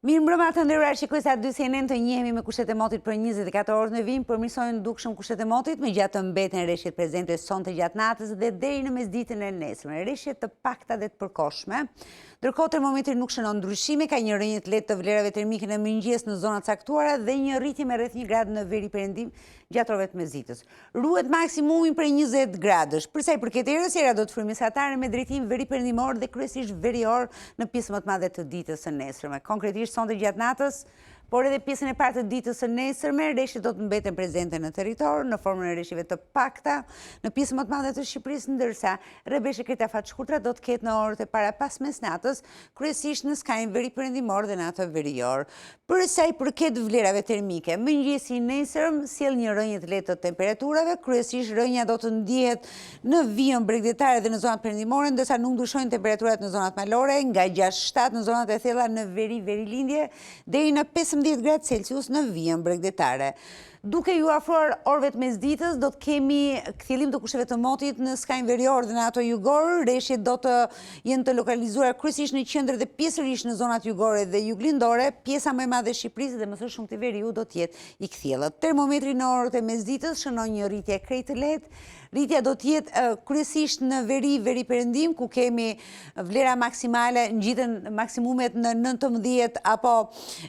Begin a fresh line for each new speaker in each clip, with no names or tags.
Mirë mbrëma të nderuar shikuesa dy CNN të njihemi me kushtet e motit për 24 orë në vim, përmirësojnë dukshëm kushtet e motit me gjatë të mbeten rreshtet prezente sonte gjatë natës dhe deri në mesditën e nesërme, rreshtet të pakta dhe të përkohshme. Ndërkohë termometri nuk shënon ndryshime, ka një rënje të lehtë të vlerave termike në mëngjes në zonat caktuara dhe një rritje me rreth 1 gradë në veri perëndim gjatë orëve të mesditës. Ruhet maksimumi për 20 gradësh. Për sa i përket erës, era do të frymë mesatare me drejtim veri perëndimor dhe kryesisht verior në pjesën më të madhe të ditës së nesërme. Konkretisht sonte gjatë natës, por edhe pjesën e parë të ditës së nesërme, rreshtet do të mbeten prezente në territor në formën e rreshjeve të pakta në pjesën më të madhe të Shqipërisë, ndërsa rrebeshje kretafatshkutra shkurtra do të ketë në orët e para pas mesnatës, kryesisht në skajin veri perëndimor dhe në atë verior. Për sa i përket vlerave termike, mëngjesi i nesërm sjell një rënje të lehtë të temperaturave, kryesisht rënja do të ndihet në vijën bregdetare dhe në zonat perëndimore, ndërsa nuk ndryshojnë temperaturat në zonat malore, nga 6-7 në zonat e thella në veri lindje deri në 15 gradë Celsius në vijën bregdetare. Duke ju afruar orëve të mesditës, do të kemi kthjellim të kushteve të motit në skajin verior dhe në ato jugor. Rreshtet do të jenë të lokalizuara kryesisht në qendër dhe pjesërisht në zonat jugore dhe juglindore. Pjesa më e madhe e Shqipërisë dhe më së shumti veriu do të jetë i kthjellët. Termometri në orët e mesditës shënon një rritje krejt të lehtë. Rritja do të jetë kryesisht në veri perëndim, ku kemi vlera maksimale ngjiten maksimumet në 19 apo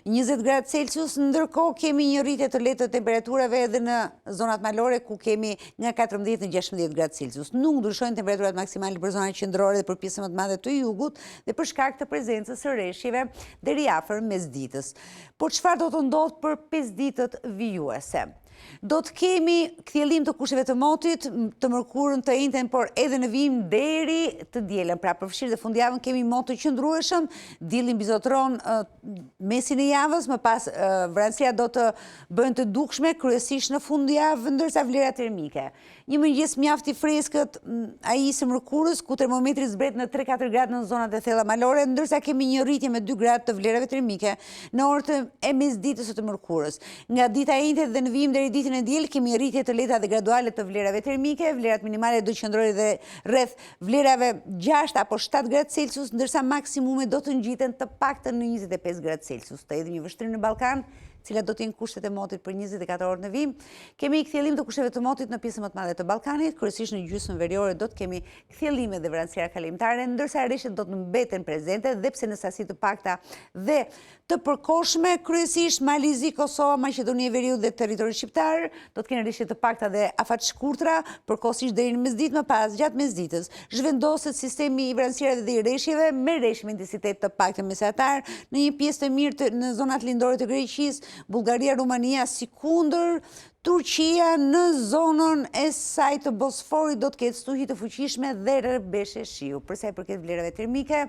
20 gradë Celsius, ndërkohë kemi një rritje të lehtë të temperaturave edhe në zonat malore, ku kemi nga 14 në 16 gradë Celsius. Nuk ndryshojnë temperaturat maksimale për zonat qendrore dhe për pjesën më të madhe të jugut dhe për shkak të prezencës së rreshjeve deri afër mesditës. Por çfarë do të ndodhë për 5 ditët vijuese? Do të kemi kthjellim të kushteve të motit, të mërkurën të njëjtën, por edhe në vijim deri të dielën. Pra përfshirë dhe fundjavën kemi mot të qëndrueshëm, dielli mbizotron mesin e javës, më pas vranësia do të bëhen të dukshme kryesisht në fundjavë, ndërsa vlera termike. Një mëngjes mjaft i freskët ai së mërkurës, ku termometri zbret në 3-4 gradë në zonat e thella malore, ndërsa kemi një rritje me 2 gradë të vlerave termike në orët e mesditës së të mërkurës. Nga dita e njëjtë dhe në vijim deri ditën e diel kemi rritje të lehta dhe graduale të vlerave termike, vlerat minimale do qëndrojnë dhe rreth vlerave 6 apo 7 gradë Celsius, ndërsa maksimumet do të ngjiten të paktën në 25 gradë Celsius. Të edhe një vështrim në Ballkan, cilat do të jenë kushtet e motit për 24 orë në vim. Kemi kthjellim të kushteve të motit në pjesën më të madhe të Ballkanit, kryesisht në gjysmën veriore do të kemi kthjellime dhe vranësira kalimtare, ndërsa rreshtet do të mbeten prezente dhe pse në sasi të pakta dhe të përkohshme, kryesisht Malizi, Kosova, Maqedonia e Veriut dhe territori shqiptar, do të kenë rreshte të pakta dhe afat shkurtra, përkohësisht deri në mesditë, më pas gjatë mesditës zhvendoset sistemi i vranësirave dhe i rreshjeve me rreshje me intensitet të paktë mesatar në një pjesë të mirë në zonat lindore të Greqisë, Bullgaria, Rumania, si kundër Turqia në zonën e saj të Bosforit do të ketë stuhi të fuqishme dhe rrebeshje shiu. Për sa i përket vlerave termike,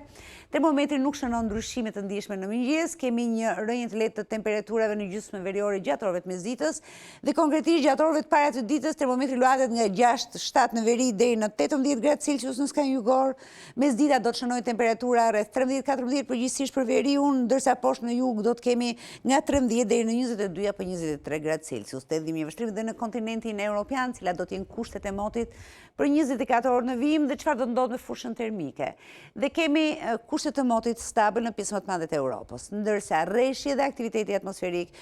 termometri nuk shënon ndryshime të ndjeshme në mëngjes, kemi një rënje të lehtë të temperaturave në gjysmën veriore gjatë orëve të mesditës dhe konkretisht gjatë orëve të para të ditës termometri luatet nga 6-7 në veri deri në 18 gradë Celsius në skajin jugor. Mesdita do të shënojë temperatura rreth 13-14 përgjithsisht për veriun, ndërsa poshtë në jug do të kemi nga 13 deri në 22 apo 23 gradë Celsius. Një vështrim dhe në kontinentin evropian, cilat do të jenë kushtet e motit për 24 orë në vim dhe çfarë do të ndodhë me fushën termike. Dhe kemi kushtet e motit stabil në pjesën më të madhe të Europës, ndërsa rreshje dhe aktiviteti atmosferik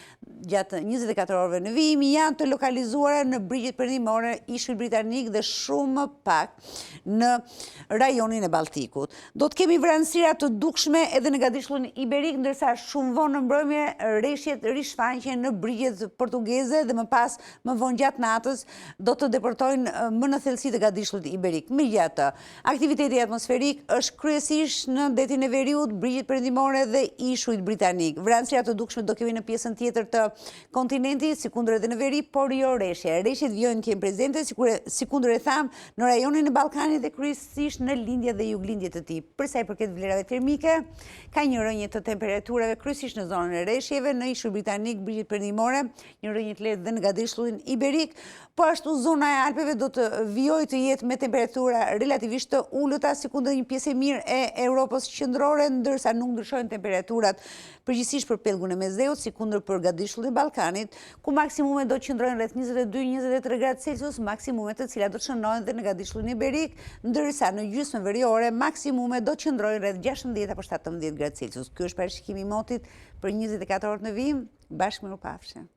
gjatë 24 orëve në vim janë të lokalizuara në brigjet perëndimore, ishujt britanik dhe shumë më pak në rajonin e Balltikut. Do të kemi vranësira të dukshme edhe në gadishullin iberik, ndërsa shumë vonë në mbrëmje rreshjet rishfaqen në brigjet portugeze dhe më pas më vonë gjatë natës do të deportojnë më në thellësi të gadishullit iberik. Megjithatë, aktiviteti atmosferik është kryesisht në detin e veriut, brigjet perëndimore dhe ishujt britanik. Vranësira të dukshme do kemi në pjesën tjetër të kontinentit, si kundër edhe në veri, por jo rreshje. Rreshjet vijojnë të jenë prezente, si kundër e tham, në rajonin e Ballkanit dhe kryesisht në lindje dhe juglindje të tij. Për sa i përket vlerave termike, ka një rënje të temperaturave kryesisht në zonën e rreshjeve, në ishujt britanik, brigjet perëndimore, një rënje të lehtë dhe në gadishtullin iberik, po ashtu zona e Alpeve do të vijojë të jetë me temperatura relativisht të ulëta si kundër një pjesë e mirë e Europës qendrore, ndërsa nuk ndryshojnë temperaturat përgjithsisht për pellgun e Mesdheut, si kundër për gadishtullin e Ballkanit, ku maksimumet do të qëndrojnë rreth 22-23 gradë Celsius, maksimumet të cilat do të shënohen dhe në gadishtullin iberik, ndërsa në gjysmën veriore maksimumet do të qëndrojnë rreth 16 apo 17 gradë Celsius. Ky është parashikimi i motit për 24 orët në vijim. Bashkë mirupafshim.